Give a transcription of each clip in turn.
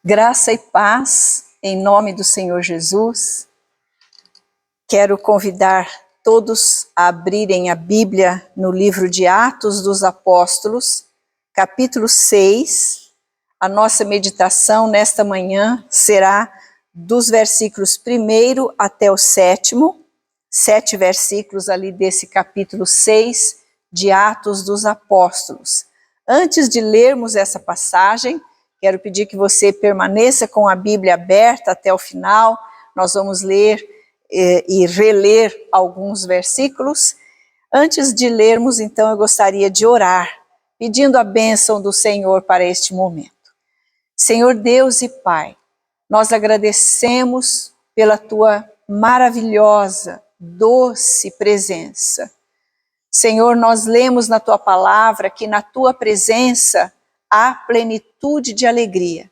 Graça e paz, em nome do Senhor Jesus. Quero convidar todos a abrirem a Bíblia no livro de Atos dos Apóstolos, capítulo 6. A nossa meditação nesta manhã será dos versículos 1 até o 7º, 7 versículos ali desse capítulo 6 de Atos dos Apóstolos. Antes de lermos essa passagem, quero pedir que você permaneça com a Bíblia aberta até o final. Nós vamos ler e reler alguns versículos. Antes de lermos, então, eu gostaria de orar, pedindo a bênção do Senhor para este momento. Senhor Deus e Pai, nós agradecemos pela Tua maravilhosa, doce presença. Senhor, nós lemos na Tua palavra que na Tua presença há plenitude de alegria.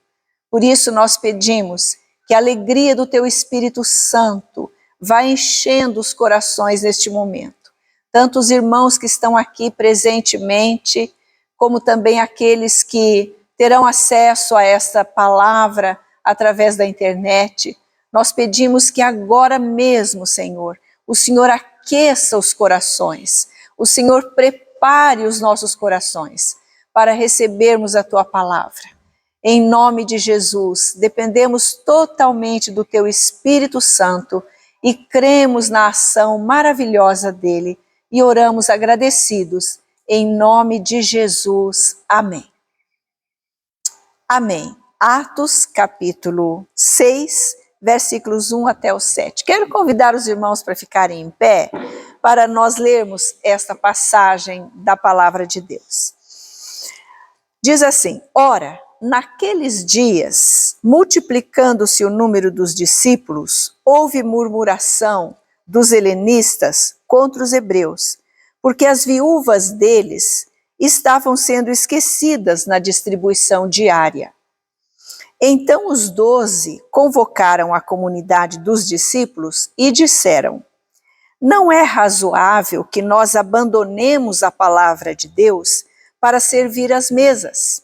Por isso nós pedimos que a alegria do Teu Espírito Santo vá enchendo os corações neste momento. Tanto os irmãos que estão aqui presentemente, como também aqueles que terão acesso a esta palavra através da internet. Nós pedimos que agora mesmo, Senhor, o Senhor aqueça os corações, o Senhor prepare os nossos corações para recebermos a Tua palavra. Em nome de Jesus, dependemos totalmente do Teu Espírito Santo e cremos na ação maravilhosa dEle e oramos agradecidos. Em nome de Jesus. Amém. Amém. Atos, capítulo 6, versículos 1 até o 7. Quero convidar os irmãos para ficarem em pé para nós lermos esta passagem da palavra de Deus. Diz assim: Ora, naqueles dias, multiplicando-se o número dos discípulos, houve murmuração dos helenistas contra os hebreus, porque as viúvas deles estavam sendo esquecidas na distribuição diária. Então os 12 convocaram a comunidade dos discípulos e disseram: Não é razoável que nós abandonemos a palavra de Deus para servir às mesas.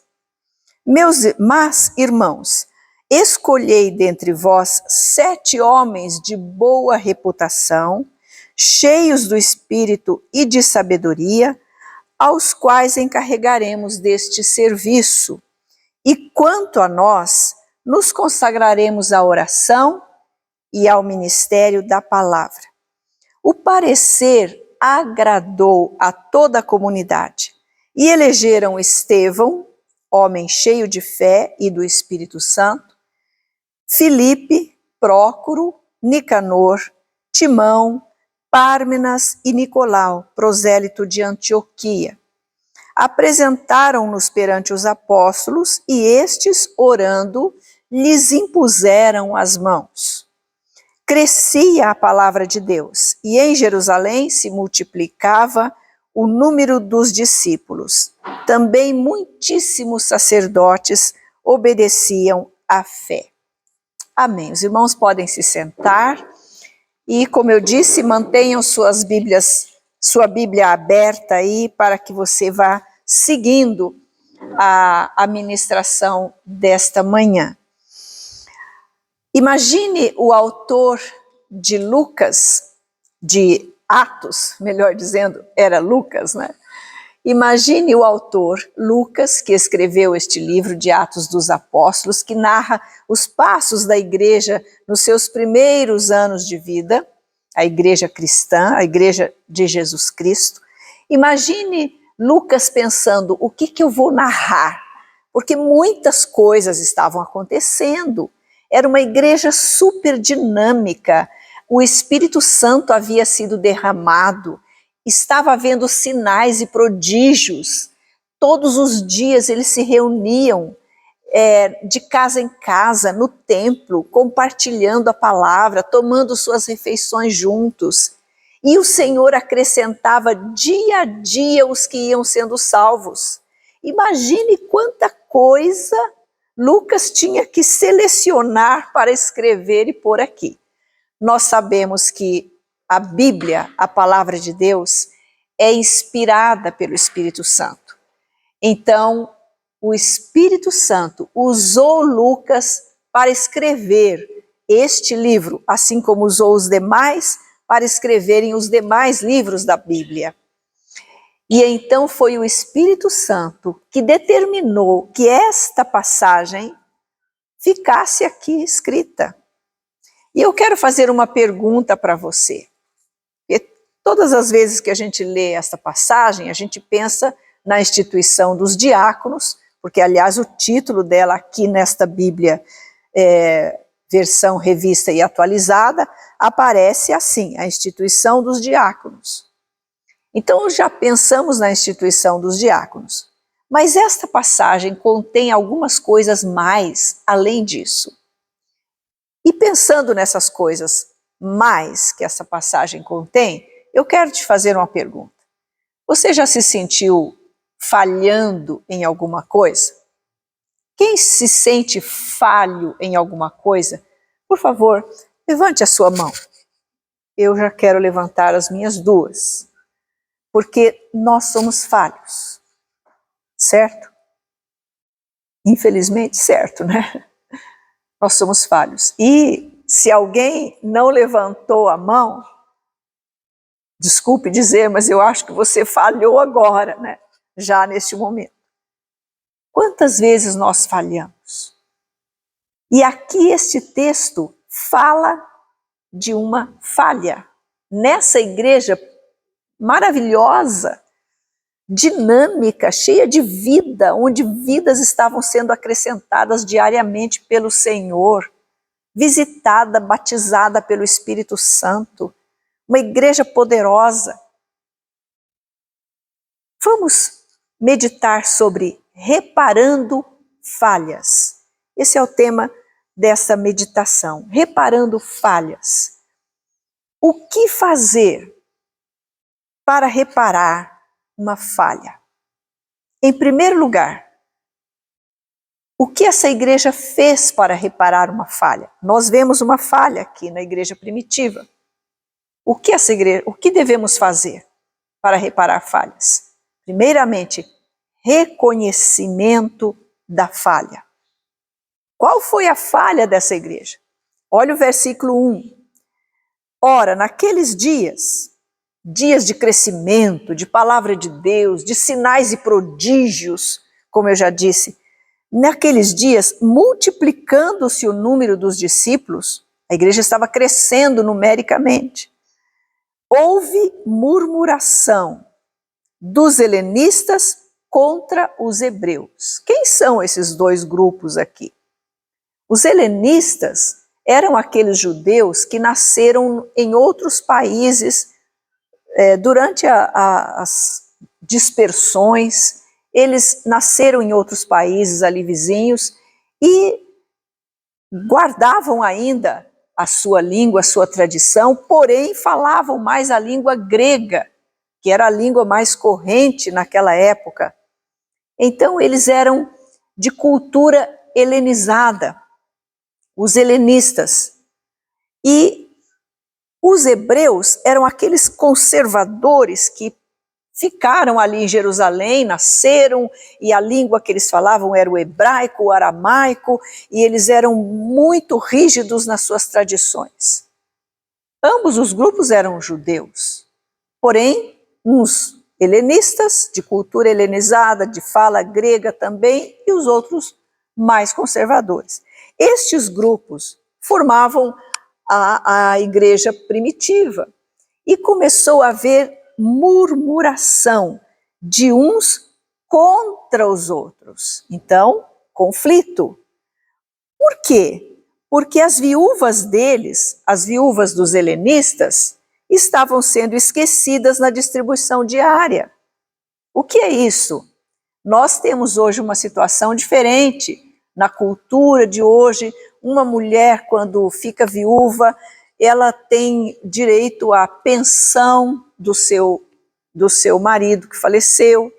Mas, irmãos, escolhei dentre vós 7 homens de boa reputação, cheios do Espírito e de sabedoria, aos quais encarregaremos deste serviço. E quanto a nós, nos consagraremos à oração e ao ministério da palavra. O parecer agradou a toda a comunidade. E elegeram Estevão, homem cheio de fé e do Espírito Santo, Filipe, Prócoro, Nicanor, Timão, Pármenas e Nicolau, prosélito de Antioquia. Apresentaram-nos perante os apóstolos e estes, orando, lhes impuseram as mãos. Crescia a palavra de Deus e em Jerusalém se multiplicava o número dos discípulos. Também muitíssimos sacerdotes obedeciam à fé. Amém. Os irmãos podem se sentar e, como eu disse, mantenham sua Bíblia aberta aí para que você vá seguindo a ministração desta manhã. Imagine o autor de Lucas, de Atos, melhor dizendo, era Lucas, né? Imagine o autor Lucas, que escreveu este livro de Atos dos Apóstolos, que narra os passos da igreja nos seus primeiros anos de vida, a igreja cristã, a igreja de Jesus Cristo. Imagine Lucas pensando, o que eu vou narrar? Porque muitas coisas estavam acontecendo. Era uma igreja super dinâmica. O Espírito Santo havia sido derramado, estava havendo sinais e prodígios. Todos os dias eles se reuniam de casa em casa, no templo, compartilhando a palavra, tomando suas refeições juntos. E o Senhor acrescentava dia a dia os que iam sendo salvos. Imagine quanta coisa Lucas tinha que selecionar para escrever e pôr aqui. Nós sabemos que a Bíblia, a palavra de Deus, é inspirada pelo Espírito Santo. Então, o Espírito Santo usou Lucas para escrever este livro, assim como usou os demais para escreverem os demais livros da Bíblia. E então foi o Espírito Santo que determinou que esta passagem ficasse aqui escrita. E eu quero fazer uma pergunta para você. Porque todas as vezes que a gente lê esta passagem, a gente pensa na instituição dos diáconos, porque, aliás, o título dela aqui nesta Bíblia, versão revista e atualizada, aparece assim, a instituição dos diáconos. Então, já pensamos na instituição dos diáconos. Mas esta passagem contém algumas coisas mais além disso. E pensando nessas coisas mais que essa passagem contém, eu quero te fazer uma pergunta. Você já se sentiu falhando em alguma coisa? Quem se sente falho em alguma coisa, por favor, levante a sua mão. Eu já quero levantar as minhas duas, porque nós somos falhos, certo? Infelizmente, certo, né? Nós somos falhos. E se alguém não levantou a mão, desculpe dizer, mas eu acho que você falhou agora, né? Já neste momento. Quantas vezes nós falhamos? E aqui este texto fala de uma falha. Nessa igreja maravilhosa, dinâmica, cheia de vida, onde vidas estavam sendo acrescentadas diariamente pelo Senhor, visitada, batizada pelo Espírito Santo, uma igreja poderosa. Vamos meditar sobre reparando falhas. Esse é o tema dessa meditação, reparando falhas. O que fazer para reparar uma falha? Em primeiro lugar, o que essa igreja fez para reparar uma falha? Nós vemos uma falha aqui na igreja primitiva. O que devemos fazer para reparar falhas? Primeiramente, reconhecimento da falha. Qual foi a falha dessa igreja? Olha o versículo 1. Ora, naqueles dias de crescimento, de palavra de Deus, de sinais e prodígios, como eu já disse, naqueles dias, multiplicando-se o número dos discípulos, a igreja estava crescendo numericamente. Houve murmuração dos helenistas contra os hebreus. Quem são esses dois grupos aqui? Os helenistas eram aqueles judeus que nasceram em outros países durante as dispersões. Eles nasceram em outros países ali vizinhos e guardavam ainda a sua língua, a sua tradição, porém falavam mais a língua grega, que era a língua mais corrente naquela época. Então eles eram de cultura helenizada, os helenistas. E os hebreus eram aqueles conservadores que ficaram ali em Jerusalém, nasceram, e a língua que eles falavam era o hebraico, o aramaico, e eles eram muito rígidos nas suas tradições. Ambos os grupos eram judeus, porém, uns helenistas, de cultura helenizada, de fala grega também, e os outros mais conservadores. Estes grupos formavam a igreja primitiva, e começou a haver murmuração de uns contra os outros. Então, conflito. Por quê? Porque as viúvas deles, as viúvas dos helenistas, estavam sendo esquecidas na distribuição diária. O que é isso? Nós temos hoje uma situação diferente. Na cultura de hoje, uma mulher, quando fica viúva, ela tem direito à pensão do seu marido que faleceu,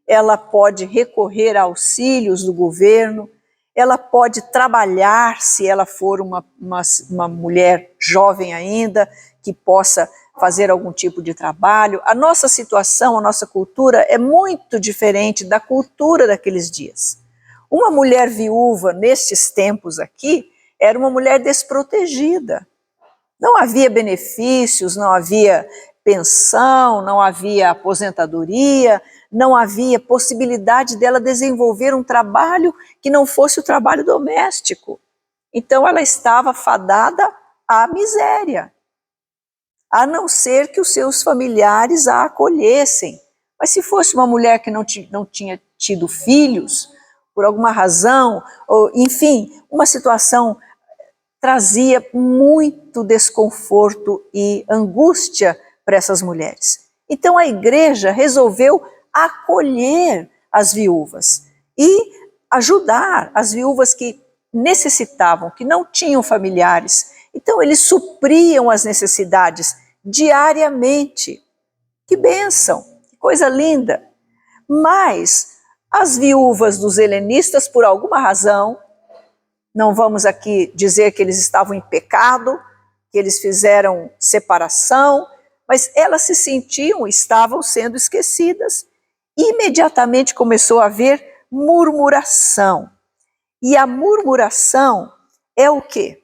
ela pode recorrer a auxílios do governo, ela pode trabalhar, se ela for uma mulher jovem ainda, que possa fazer algum tipo de trabalho. A nossa situação, a nossa cultura é muito diferente da cultura daqueles dias. Uma mulher viúva, nestes tempos aqui, era uma mulher desprotegida. Não havia benefícios, não havia pensão, não havia aposentadoria, não havia possibilidade dela desenvolver um trabalho que não fosse o trabalho doméstico. Então ela estava fadada à miséria, a não ser que os seus familiares a acolhessem. Mas se fosse uma mulher que não tinha tido filhos, por alguma razão, ou enfim, uma situação trazia muito desconforto e angústia para essas mulheres. Então a igreja resolveu acolher as viúvas e ajudar as viúvas que necessitavam, que não tinham familiares. Então eles supriam as necessidades diariamente. Que bênção, que coisa linda. Mas as viúvas dos helenistas, por alguma razão, não vamos aqui dizer que eles estavam em pecado, que eles fizeram separação, mas elas se sentiam, estavam sendo esquecidas. Imediatamente começou a haver murmuração. E a murmuração é o quê?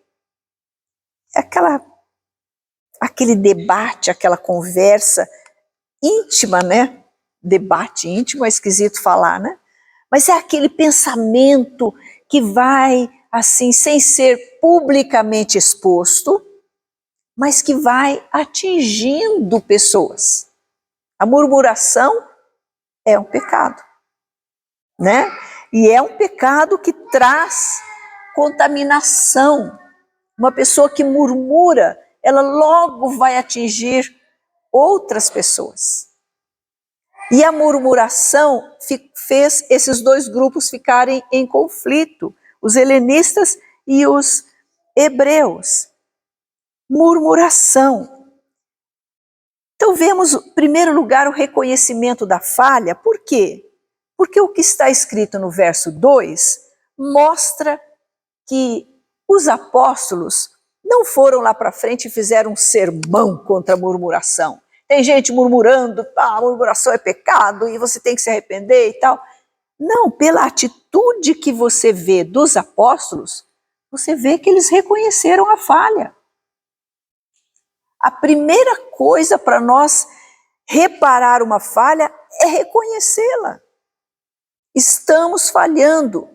É aquele debate, aquela conversa íntima, né? Debate íntimo é esquisito falar, né? Mas é aquele pensamento que vai, assim, sem ser publicamente exposto, mas que vai atingindo pessoas. A murmuração é um pecado, né? E é um pecado que traz contaminação. Uma pessoa que murmura, ela logo vai atingir outras pessoas. E a murmuração fez esses dois grupos ficarem em conflito, os helenistas e os hebreus. Murmuração. Então vemos, em primeiro lugar, o reconhecimento da falha. Por quê? Porque o que está escrito no verso 2 mostra que os apóstolos não foram lá para frente e fizeram um sermão contra a murmuração. Tem gente murmurando, a murmuração é pecado e você tem que se arrepender e tal. Não, pela atitude que você vê dos apóstolos, você vê que eles reconheceram a falha. A primeira coisa para nós reparar uma falha é reconhecê-la. Estamos falhando.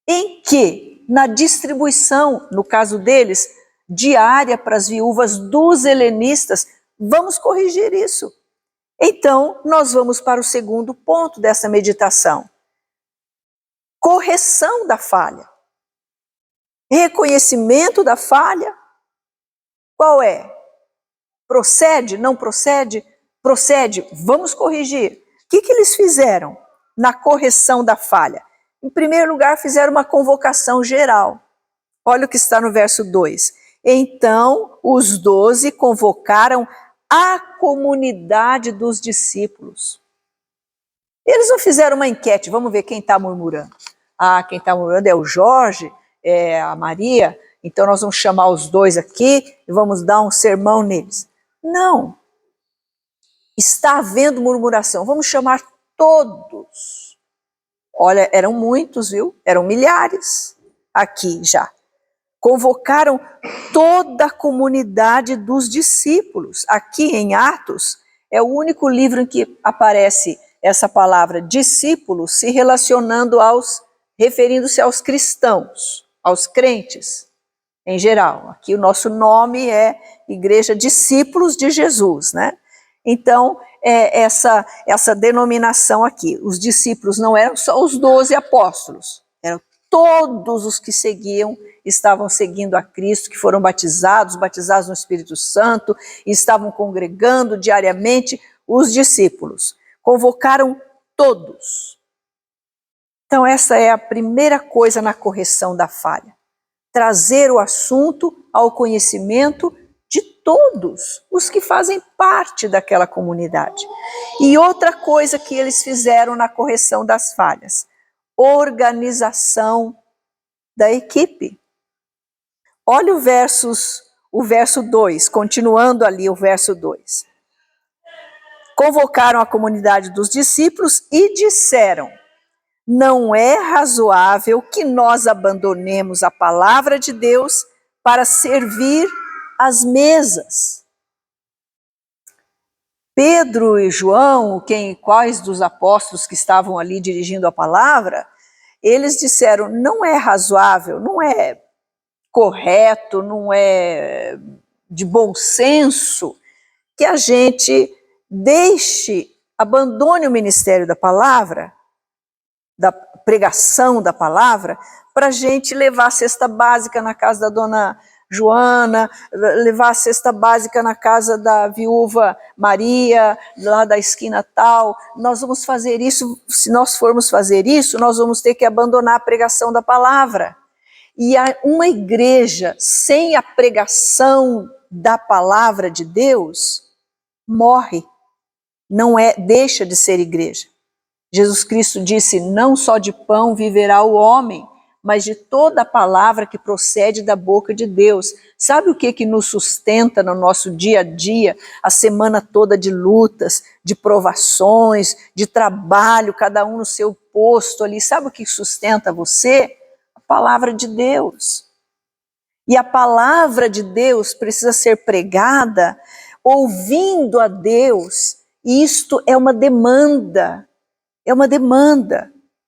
Em quê? Na distribuição, no caso deles, diária para as viúvas dos helenistas. Vamos corrigir isso. Então, nós vamos para o segundo ponto dessa meditação. Correção da falha. Reconhecimento da falha. Qual é? Procede? Não procede? Procede. Vamos corrigir. O que eles fizeram na correção da falha? Em primeiro lugar, fizeram uma convocação geral. Olha o que está no verso 2. Então, os 12 convocaram a comunidade dos discípulos. Eles não fizeram uma enquete, vamos ver quem está murmurando. Ah, quem está murmurando é o Jorge, é a Maria, então nós vamos chamar os dois aqui e vamos dar um sermão neles. Não. Está havendo murmuração, vamos chamar todos. Olha, eram muitos, viu? Eram milhares aqui já. Convocaram toda a comunidade dos discípulos. Aqui em Atos, é o único livro em que aparece essa palavra discípulos se relacionando referindo-se aos cristãos, aos crentes em geral. Aqui o nosso nome é Igreja Discípulos de Jesus, né? Então, essa denominação aqui, os discípulos não eram só os 12 apóstolos, eram todos os que estavam seguindo a Cristo, que foram batizados no Espírito Santo, e estavam congregando diariamente os discípulos. Convocaram todos. Então essa é a primeira coisa na correção da falha. Trazer o assunto ao conhecimento de todos os que fazem parte daquela comunidade. E outra coisa que eles fizeram na correção das falhas, organização da equipe. Olha o verso 2, continuando ali o verso 2. Convocaram a comunidade dos discípulos e disseram: não é razoável que nós abandonemos a palavra de Deus para servir às mesas. Pedro e João, quais dos apóstolos que estavam ali dirigindo a palavra, eles disseram, não é razoável, não é correto, não é de bom senso que a gente abandone o ministério da palavra, da pregação da palavra, para a gente levar a cesta básica na casa da dona Joana, levar a cesta básica na casa da viúva Maria, lá da esquina tal. Nós vamos fazer isso, se nós formos fazer isso, nós vamos ter que abandonar a pregação da palavra. E uma igreja sem a pregação da palavra de Deus morre, deixa de ser igreja. Jesus Cristo disse, não só de pão viverá o homem, mas de toda a palavra que procede da boca de Deus. Sabe o que nos sustenta no nosso dia a dia, a semana toda de lutas, de provações, de trabalho, cada um no seu posto ali? Sabe o que sustenta você? A palavra de Deus. E a palavra de Deus precisa ser pregada ouvindo a Deus. E isto é uma demanda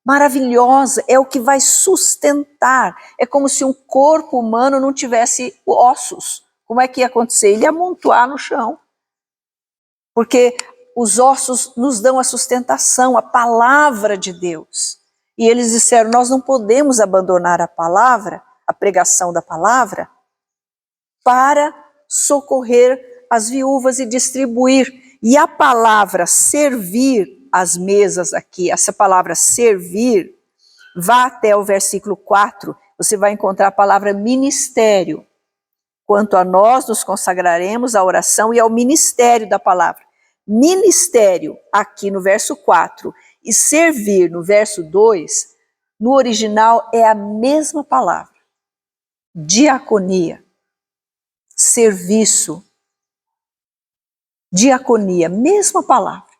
maravilhosa, é o que vai sustentar. É como se um corpo humano não tivesse ossos. Como é que ia acontecer? Ele ia amontoar no chão. Porque os ossos nos dão a sustentação, a palavra de Deus. E eles disseram, nós não podemos abandonar a palavra, a pregação da palavra, para socorrer as viúvas e distribuir. E a palavra servir as mesas aqui, essa palavra servir, vá até o versículo 4, você vai encontrar a palavra ministério. Quanto a nós, nos consagraremos à oração e ao ministério da palavra. Ministério, aqui no verso 4, e servir, no verso 2, no original é a mesma palavra. Diaconia, serviço, diaconia, mesma palavra.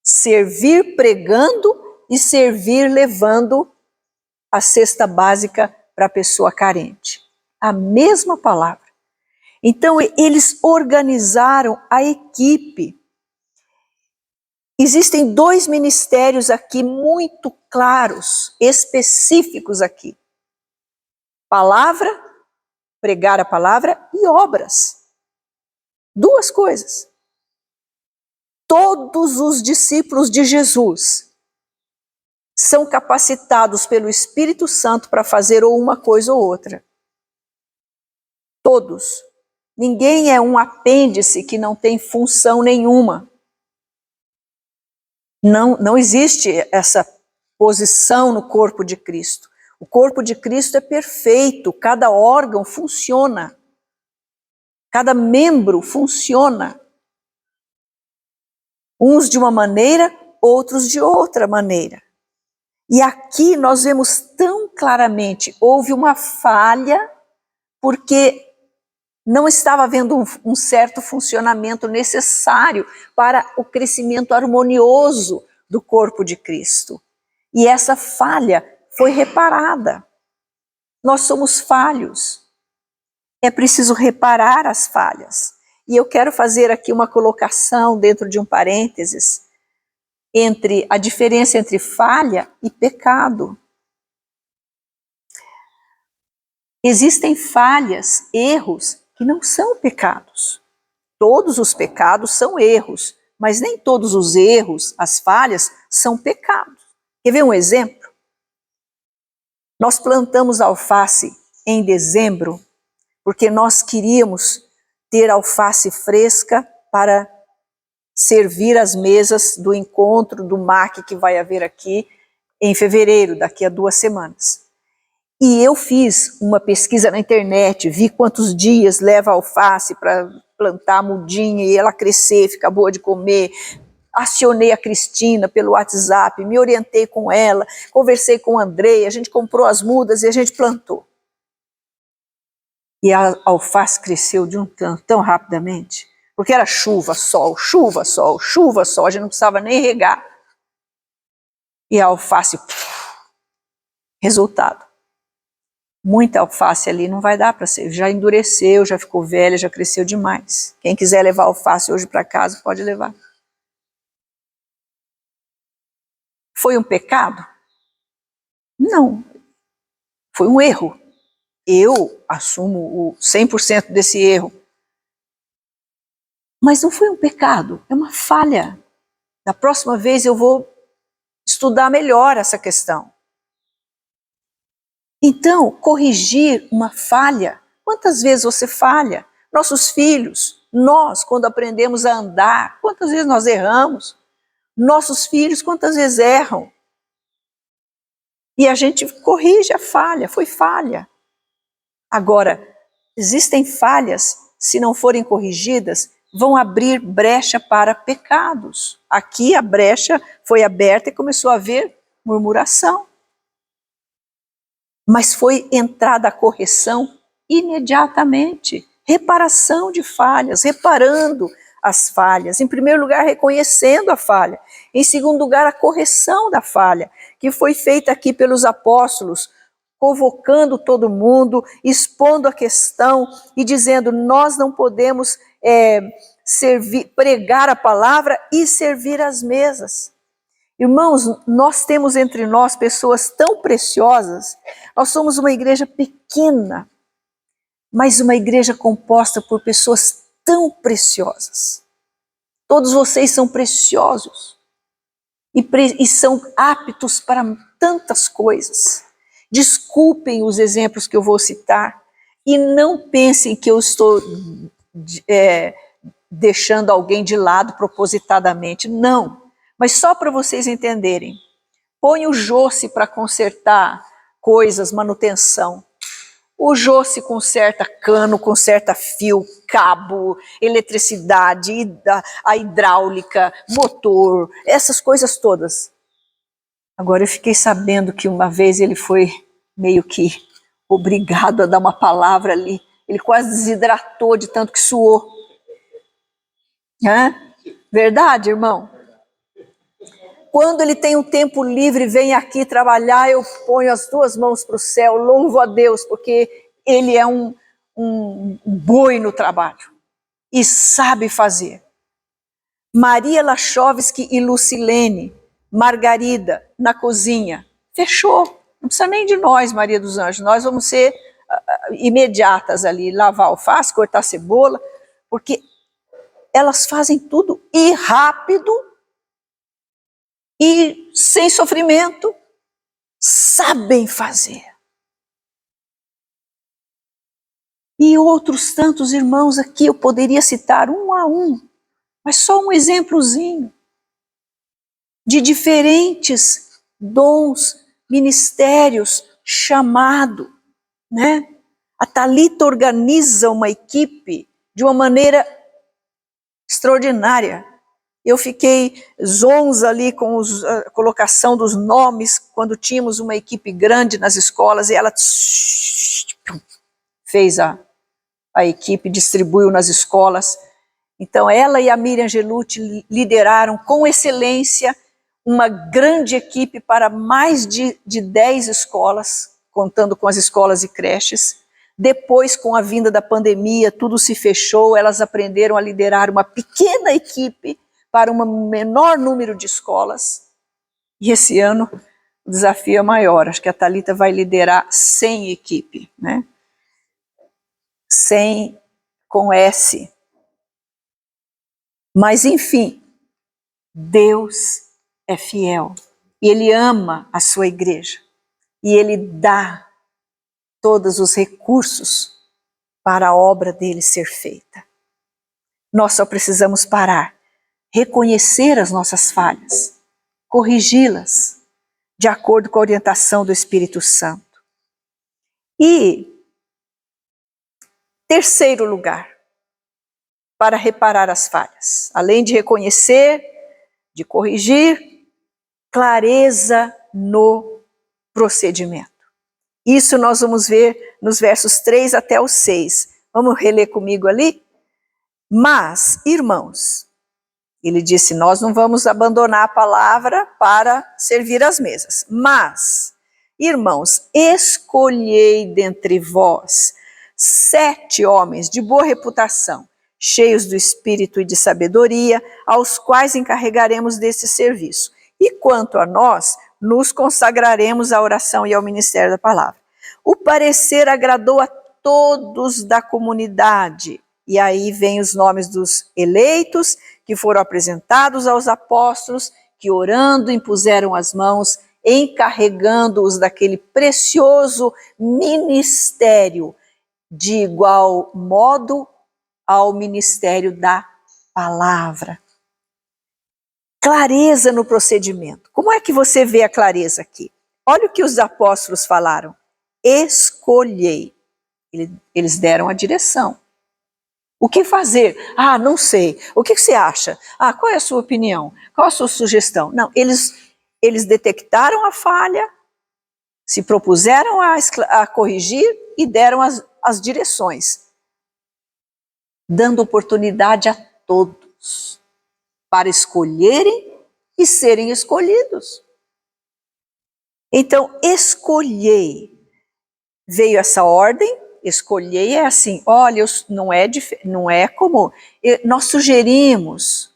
Servir pregando e servir levando a cesta básica para a pessoa carente. A mesma palavra. Então, eles organizaram a equipe. Existem 2 ministérios aqui muito claros, específicos aqui. Palavra, pregar a palavra, e obras. 2 coisas. Todos os discípulos de Jesus são capacitados pelo Espírito Santo para fazer ou uma coisa ou outra. Todos. Ninguém é um apêndice que não tem função nenhuma. Não existe essa posição no corpo de Cristo. O corpo de Cristo é perfeito, cada órgão funciona. Cada membro funciona. Uns de uma maneira, outros de outra maneira. E aqui nós vemos tão claramente, houve uma falha, porque não estava havendo um certo funcionamento necessário para o crescimento harmonioso do corpo de Cristo. E essa falha foi reparada. Nós somos falhos. É preciso reparar as falhas. E eu quero fazer aqui uma colocação dentro de um parênteses entre a diferença entre falha e pecado. Existem falhas, erros que não são pecados. Todos os pecados são erros, mas nem todos os erros, as falhas, são pecados. Quer ver um exemplo? Nós plantamos alface em dezembro porque nós queríamos ter alface fresca para servir as mesas do encontro do MAC que vai haver aqui em fevereiro, daqui a 2 semanas. E eu fiz uma pesquisa na internet, vi quantos dias leva a alface para plantar a mudinha e ela crescer, ficar boa de comer. Acionei a Cristina pelo WhatsApp, me orientei com ela, conversei com o Andrei, a gente comprou as mudas e a gente plantou. E a alface cresceu de tão rapidamente, porque era chuva, sol, chuva, sol, chuva, sol, a gente não precisava nem regar. E a alface Resultado: muita alface ali não vai dar para ser, já endureceu, já ficou velha, já cresceu demais. Quem quiser levar alface hoje para casa, pode levar. Foi um pecado? Não, foi um erro. Eu assumo o 100% desse erro. Mas não foi um pecado, é uma falha. Da próxima vez eu vou estudar melhor essa questão. Então, corrigir uma falha. Quantas vezes você falha? Nossos filhos, nós, quando aprendemos a andar, quantas vezes nós erramos? Nossos filhos, quantas vezes erram? E a gente corrige a falha, foi falha. Agora, existem falhas, se não forem corrigidas, vão abrir brecha para pecados. Aqui a brecha foi aberta e começou a haver murmuração. Mas foi entrada a correção imediatamente. Reparação de falhas, reparando as falhas. Em primeiro lugar, reconhecendo a falha. Em segundo lugar, a correção da falha, que foi feita aqui pelos apóstolos, convocando todo mundo, expondo a questão e dizendo: nós não podemos pregar a palavra e servir as mesas. Irmãos, nós temos entre nós pessoas tão preciosas. Nós somos uma igreja pequena, mas uma igreja composta por pessoas tão preciosas. Todos vocês são preciosos e são aptos para tantas coisas. Desculpem os exemplos que eu vou citar e não pensem que eu estou deixando alguém de lado propositadamente. Não, mas só para vocês entenderem. Põe o Josse para consertar coisas, manutenção. O Josse conserta cano, conserta fio, cabo, eletricidade, a hidráulica, motor, essas coisas todas. Agora eu fiquei sabendo que uma vez ele foi meio que obrigado a dar uma palavra ali. Ele quase desidratou de tanto que suou. Verdade, irmão? Quando ele tem um tempo livre, vem aqui trabalhar, eu ponho as duas mãos para o céu, louvo a Deus, porque ele é um boi no trabalho e sabe fazer. Maria Lachovski e Lucilene, Margarida, na cozinha, fechou. Não precisa nem de nós, Maria dos Anjos, nós vamos ser imediatas ali, lavar alface, cortar cebola, porque elas fazem tudo e rápido, e sem sofrimento, sabem fazer. E outros tantos irmãos aqui, eu poderia citar um a um, mas só um exemplozinho, de diferentes dons, ministérios, chamado, né? A Thalita organiza uma equipe de uma maneira extraordinária. Eu fiquei zonza ali com a colocação dos nomes, quando tínhamos uma equipe grande nas escolas, e ela fez a equipe, distribuiu nas escolas. Então ela e a Miriam Gelucci lideraram com excelência uma grande equipe para mais de 10 escolas, contando com as escolas e creches. Depois, com a vinda da pandemia, tudo se fechou, elas aprenderam a liderar uma pequena equipe para um menor número de escolas. E esse ano o desafio é maior. Acho que a Thalita vai liderar 100 equipe, né? 100 com S. Mas enfim, Deus é fiel e Ele ama a sua igreja e Ele dá todos os recursos para a obra dele ser feita. Nós só precisamos parar, reconhecer as nossas falhas, corrigi-las, de acordo com a orientação do Espírito Santo. E, terceiro lugar, para reparar as falhas, além de reconhecer, de corrigir, clareza no procedimento. Isso nós vamos ver nos versos 3 até os 6. Vamos reler comigo ali? Mas, irmãos, ele disse, nós não vamos abandonar a palavra para servir as mesas. Mas, Irmãos, escolhei dentre vós 7 homens de boa reputação, cheios do espírito e de sabedoria, aos quais encarregaremos desse serviço. E quanto a nós, nos consagraremos à oração e ao ministério da palavra. O parecer agradou a todos da comunidade. E aí vem os nomes dos eleitos, que foram apresentados aos apóstolos, que orando impuseram as mãos, encarregando-os daquele precioso ministério, de igual modo ao ministério da palavra. Clareza no procedimento. Como é que você vê a clareza aqui? Olha o que os apóstolos falaram. Escolhei. Eles deram a direção. O que fazer? Ah, não sei. O que você acha? Ah, qual é a sua opinião? Qual a sua sugestão? Não, eles detectaram a falha, se propuseram a corrigir e deram as direções, dando oportunidade a todos para escolherem e serem escolhidos. Então, escolhei. Veio essa ordem, escolhei é assim, olha, não é como, nós sugerimos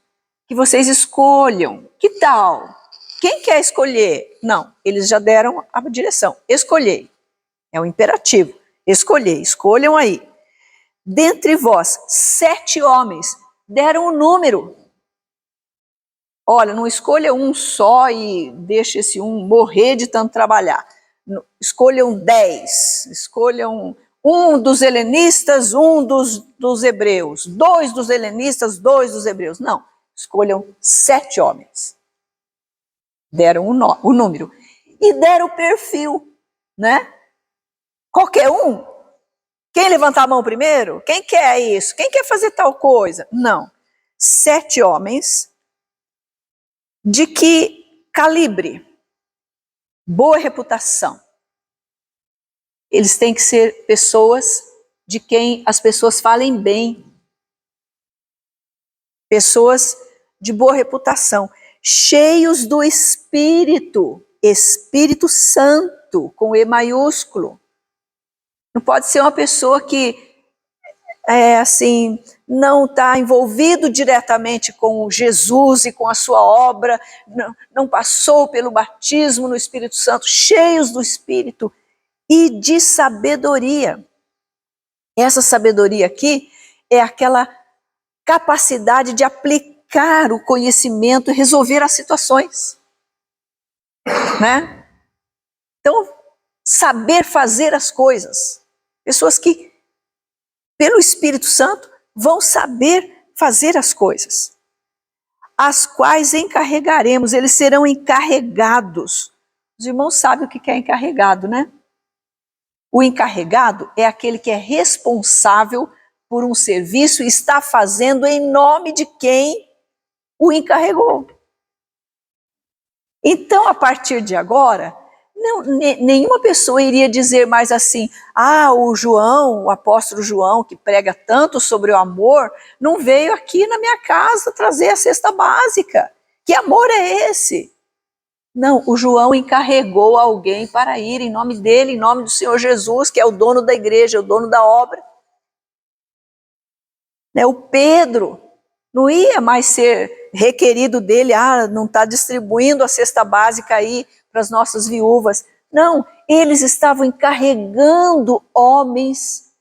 que vocês escolham, que tal? Quem quer escolher? Não, eles já deram a direção, escolhei, é um imperativo, escolhei, escolham aí. Dentre vós, 7 homens, deram o número. Olha, não escolha um só e deixe esse um morrer de tanto trabalhar. Escolham 10, escolham um dos helenistas, um dos hebreus, 2 dos helenistas, 2 dos hebreus. Não, escolham 7 homens. Deram o número e deram o perfil, né? Qualquer um. Quem levantar a mão primeiro? Quem quer isso? Quem quer fazer tal coisa? Não. 7 homens de que calibre? Boa reputação. Eles têm que ser pessoas de quem as pessoas falem bem. Pessoas de boa reputação. Cheios do Espírito. Espírito Santo, com E maiúsculo. Não pode ser uma pessoa que não está envolvido diretamente com Jesus e com a sua obra, não passou pelo batismo no Espírito Santo, cheios do Espírito e de sabedoria. Essa sabedoria aqui é aquela capacidade de aplicar o conhecimento e resolver as situações, né? Então, saber fazer as coisas. Pessoas que, pelo Espírito Santo, vão saber fazer as coisas, as quais encarregaremos, eles serão encarregados. Os irmãos sabem o que é encarregado, né? O encarregado é aquele que é responsável por um serviço e está fazendo em nome de quem o encarregou. Então, a partir de agora, nenhuma pessoa iria dizer mais assim, o João, o apóstolo João, que prega tanto sobre o amor, não veio aqui na minha casa trazer a cesta básica. Que amor é esse? Não, o João encarregou alguém para ir em nome dele, em nome do Senhor Jesus, que é o dono da igreja, o dono da obra. O Pedro não ia mais ser requerido dele, não está distribuindo a cesta básica aí para as nossas viúvas. Não, eles estavam encarregando homens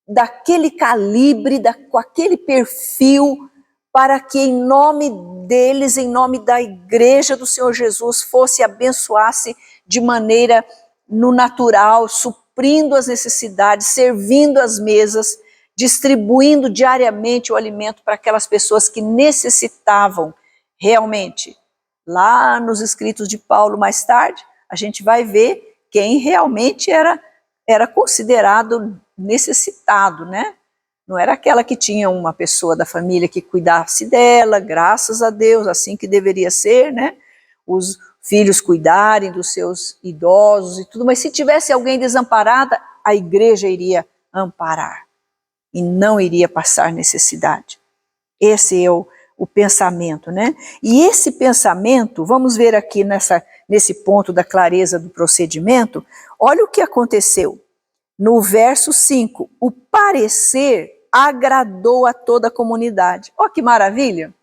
daquele calibre, com aquele perfil, para que em nome deles, em nome da igreja do Senhor Jesus, fosse abençoasse de maneira no natural, suprindo as necessidades, servindo as mesas, distribuindo diariamente o alimento para aquelas pessoas que necessitavam realmente. Lá nos escritos de Paulo, mais tarde, a gente vai ver quem realmente era considerado necessitado, né? Não era aquela que tinha uma pessoa da família que cuidasse dela, graças a Deus, assim que deveria ser, né? Os filhos cuidarem dos seus idosos e tudo, mas se tivesse alguém desamparada, a igreja iria amparar e não iria passar necessidade. Esse é o pensamento, né? E esse pensamento, vamos ver aqui nesse ponto da clareza do procedimento, olha o que aconteceu. No verso 5, o parecer agradou a toda a comunidade. Olha que maravilha!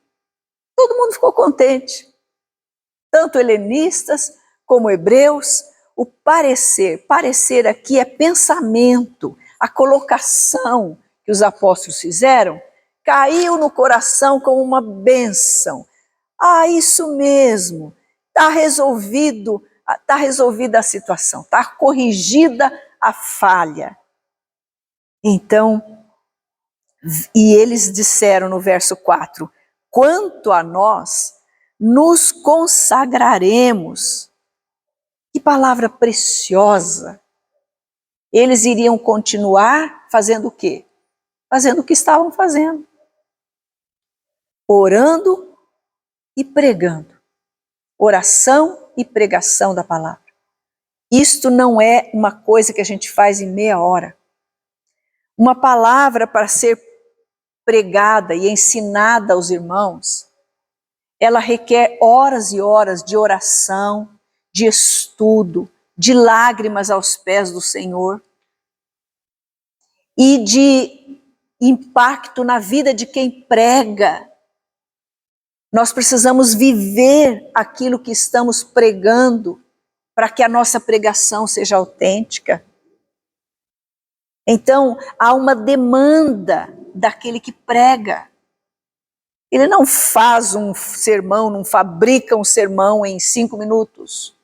Todo mundo ficou contente. Tanto helenistas como hebreus, o parecer aqui é pensamento, a colocação que os apóstolos fizeram, caiu no coração como uma bênção. Ah, isso mesmo, está resolvida a situação, está corrigida a falha. Então, e eles disseram no verso 4, quanto a nós, nos consagraremos. Que palavra preciosa! Eles iriam continuar fazendo o quê? Fazendo o que estavam fazendo. Orando e pregando. Oração e pregação da palavra. Isto não é uma coisa que a gente faz em meia hora. Uma palavra para ser pregada e ensinada aos irmãos, ela requer horas e horas de oração, de estudo, de lágrimas aos pés do Senhor e de impacto na vida de quem prega. Nós precisamos viver aquilo que estamos pregando para que a nossa pregação seja autêntica. Então, há uma demanda daquele que prega. Ele não faz um sermão, não fabrica um sermão em 5 minutos.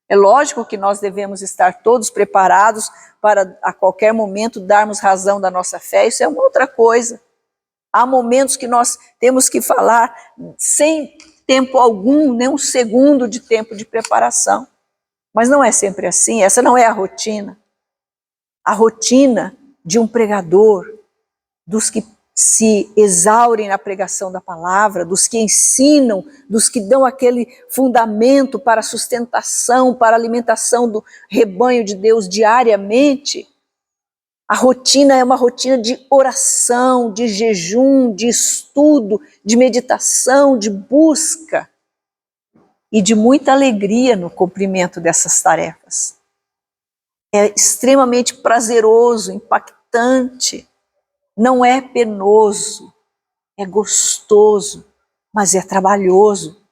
É lógico que nós devemos estar todos preparados para a qualquer momento darmos razão da nossa fé, isso é uma outra coisa. Há momentos que nós temos que falar sem tempo algum, nem um segundo de tempo de preparação. Mas não é sempre assim, essa não é a rotina. A rotina de um pregador, dos que se exaurem na pregação da palavra, dos que ensinam, dos que dão aquele fundamento para a sustentação, para a alimentação do rebanho de Deus diariamente. A rotina é uma rotina de oração, de jejum, de estudo, de meditação, de busca e de muita alegria no cumprimento dessas tarefas. É extremamente prazeroso, impactante. Não é penoso, é gostoso, mas é trabalhoso.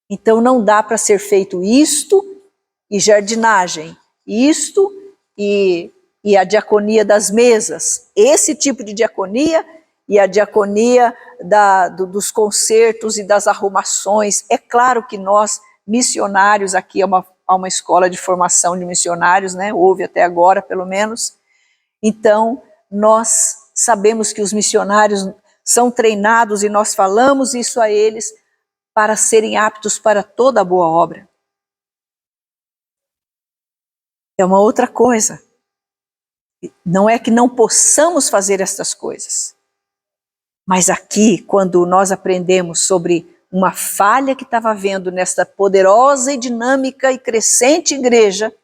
Então não dá para ser feito isto e jardinagem, isto e a diaconia das mesas. Esse tipo de diaconia e a diaconia dos concertos e das arrumações. É claro que nós, missionários, aqui há uma escola de formação de missionários, né? Houve até agora, pelo menos. Então, nós sabemos que os missionários são treinados e nós falamos isso a eles para serem aptos para toda a boa obra. É uma outra coisa. Não é que não possamos fazer estas coisas. Mas aqui, quando nós aprendemos sobre uma falha que estava havendo nesta poderosa e dinâmica e crescente igreja,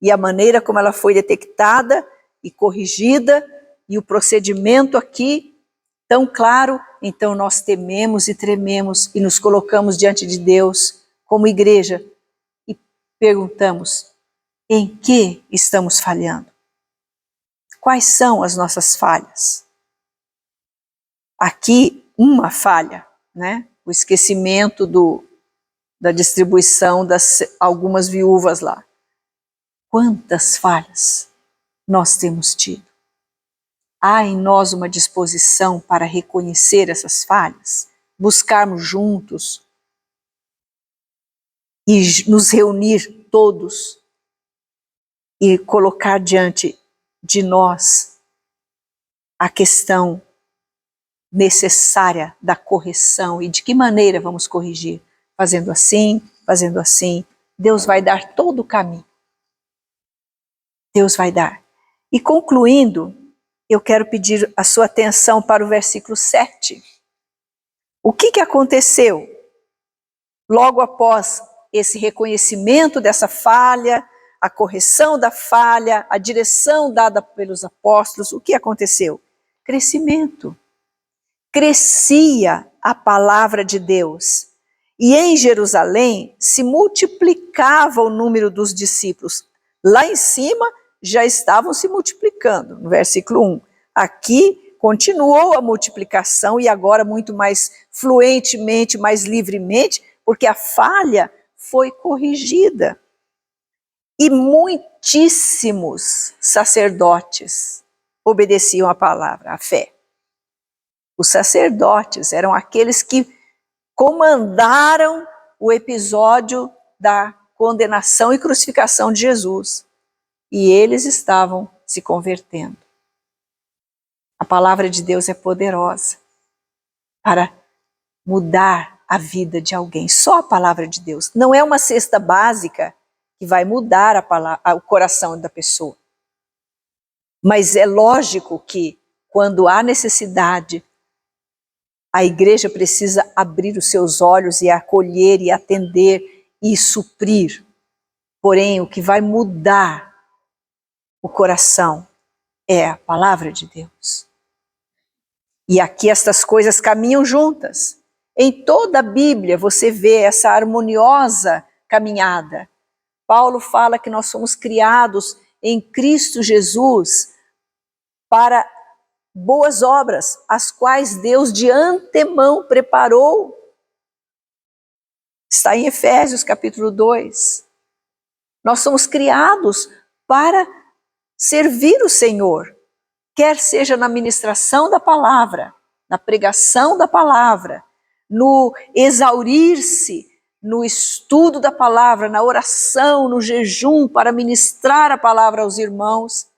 e a maneira como ela foi detectada e corrigida, e o procedimento aqui tão claro, então nós tememos e trememos e nos colocamos diante de Deus como igreja e perguntamos, em que estamos falhando? Quais são as nossas falhas? Aqui, uma falha, né? O esquecimento da distribuição das algumas viúvas lá. Quantas falhas nós temos tido? Há em nós uma disposição para reconhecer essas falhas, buscarmos juntos e nos reunir todos e colocar diante de nós a questão necessária da correção e de que maneira vamos corrigir. Fazendo assim, Deus vai dar todo o caminho. Deus vai dar. E concluindo, eu quero pedir a sua atenção para o versículo 7. O que aconteceu logo após esse reconhecimento dessa falha, a correção da falha, a direção dada pelos apóstolos? O que aconteceu? Crescimento. Crescia a palavra de Deus E em Jerusalém se multiplicava o número dos discípulos. Lá em cima já estavam se multiplicando, no versículo 1. Aqui continuou a multiplicação e agora muito mais fluentemente, mais livremente, porque a falha foi corrigida. E muitíssimos sacerdotes obedeciam à palavra, à fé. Os sacerdotes eram aqueles que comandaram o episódio da condenação e crucificação de Jesus. E eles estavam se convertendo. A palavra de Deus é poderosa para mudar a vida de alguém. Só a palavra de Deus. Não é uma cesta básica que vai mudar o coração da pessoa. Mas é lógico que, quando há necessidade, a igreja precisa abrir os seus olhos e acolher e atender e suprir. Porém, o que vai mudar o coração é a palavra de Deus. E aqui estas coisas caminham juntas. Em toda a Bíblia você vê essa harmoniosa caminhada. Paulo fala que nós somos criados em Cristo Jesus para boas obras, as quais Deus de antemão preparou. Está em Efésios capítulo 2. Nós somos criados para servir o Senhor, quer seja na ministração da palavra, na pregação da palavra, no exaurir-se, no estudo da palavra, na oração, no jejum para ministrar a palavra aos irmãos,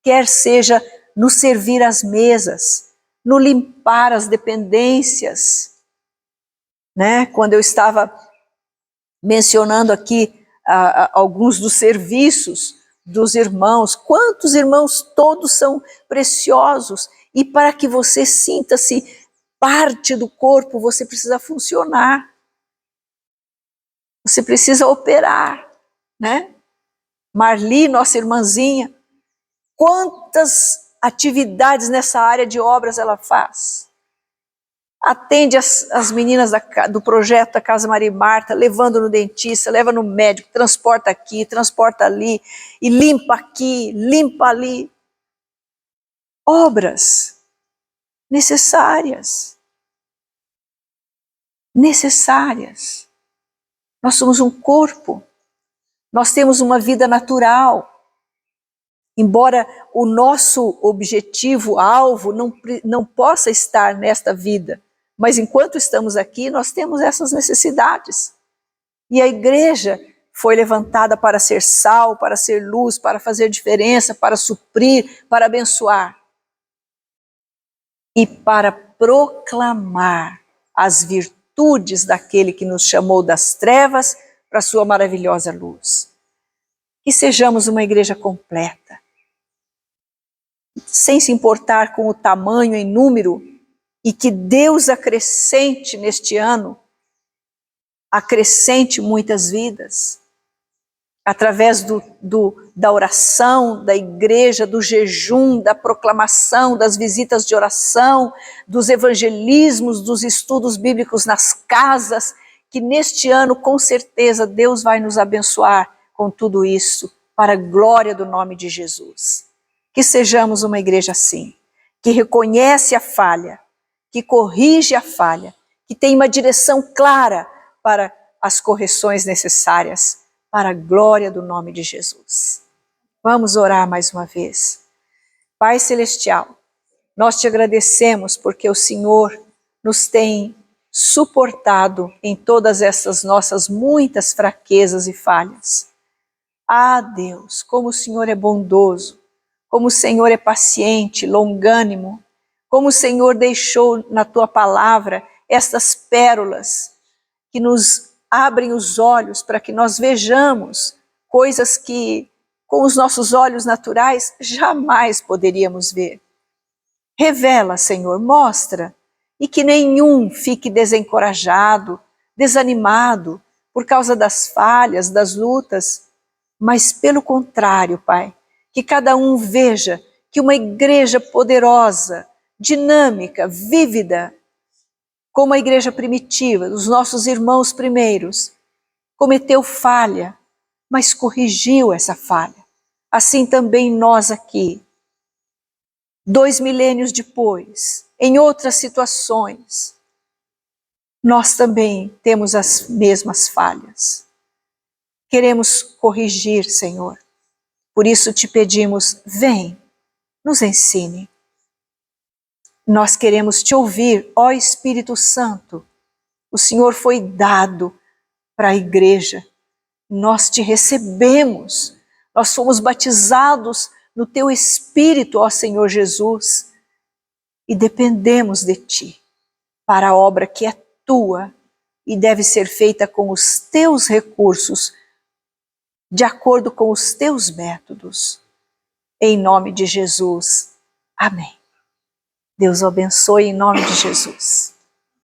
quer seja no servir as mesas, no limpar as dependências. Né? Quando eu estava mencionando aqui alguns dos serviços dos irmãos, quantos irmãos, todos são preciosos, e para que você sinta-se parte do corpo, você precisa funcionar, você precisa operar, né? Marli, nossa irmãzinha, quantas atividades nessa área de obras ela faz? Atende as meninas do projeto da Casa Maria e Marta, levando no dentista, leva no médico, transporta aqui, transporta ali, e limpa aqui, limpa ali. Obras necessárias. Necessárias. Nós somos um corpo, nós temos uma vida natural. Embora o nosso objetivo, alvo, não possa estar nesta vida, mas enquanto estamos aqui, nós temos essas necessidades. E a igreja foi levantada para ser sal, para ser luz, para fazer diferença, para suprir, para abençoar. E para proclamar as virtudes daquele que nos chamou das trevas para a sua maravilhosa luz. Que sejamos uma igreja completa, sem se importar com o tamanho em número, e que Deus acrescente neste ano, acrescente muitas vidas, através da oração, da igreja, do jejum, da proclamação, das visitas de oração, dos evangelismos, dos estudos bíblicos nas casas, que neste ano, com certeza, Deus vai nos abençoar com tudo isso, para a glória do nome de Jesus. Que sejamos uma igreja assim, que reconhece a falha, que corrige a falha, que tem uma direção clara para as correções necessárias, para a glória do nome de Jesus. Vamos orar mais uma vez. Pai Celestial, nós te agradecemos porque o Senhor nos tem suportado em todas essas nossas muitas fraquezas e falhas. Ah, Deus, como o Senhor é bondoso, como o Senhor é paciente, longânimo, como o Senhor deixou na tua palavra estas pérolas que nos abrem os olhos para que nós vejamos coisas que com os nossos olhos naturais jamais poderíamos ver. Revela, Senhor, mostra, e que nenhum fique desencorajado, desanimado por causa das falhas, das lutas, mas pelo contrário, Pai, que cada um veja que uma igreja poderosa, dinâmica, vívida, Como a igreja primitiva, os nossos irmãos primeiros, cometeu falha, mas corrigiu essa falha. Assim também nós aqui, 2 milênios depois, em outras situações, nós também temos as mesmas falhas. Queremos corrigir, Senhor. Por isso te pedimos, vem, nos ensine. Nós queremos te ouvir, ó Espírito Santo. O Senhor foi dado para a igreja. Nós te recebemos. Nós fomos batizados no teu Espírito, ó Senhor Jesus. E dependemos de ti para a obra que é tua e deve ser feita com os teus recursos, de acordo com os teus métodos. Em nome de Jesus. Amém. Deus o abençoe em nome de Jesus.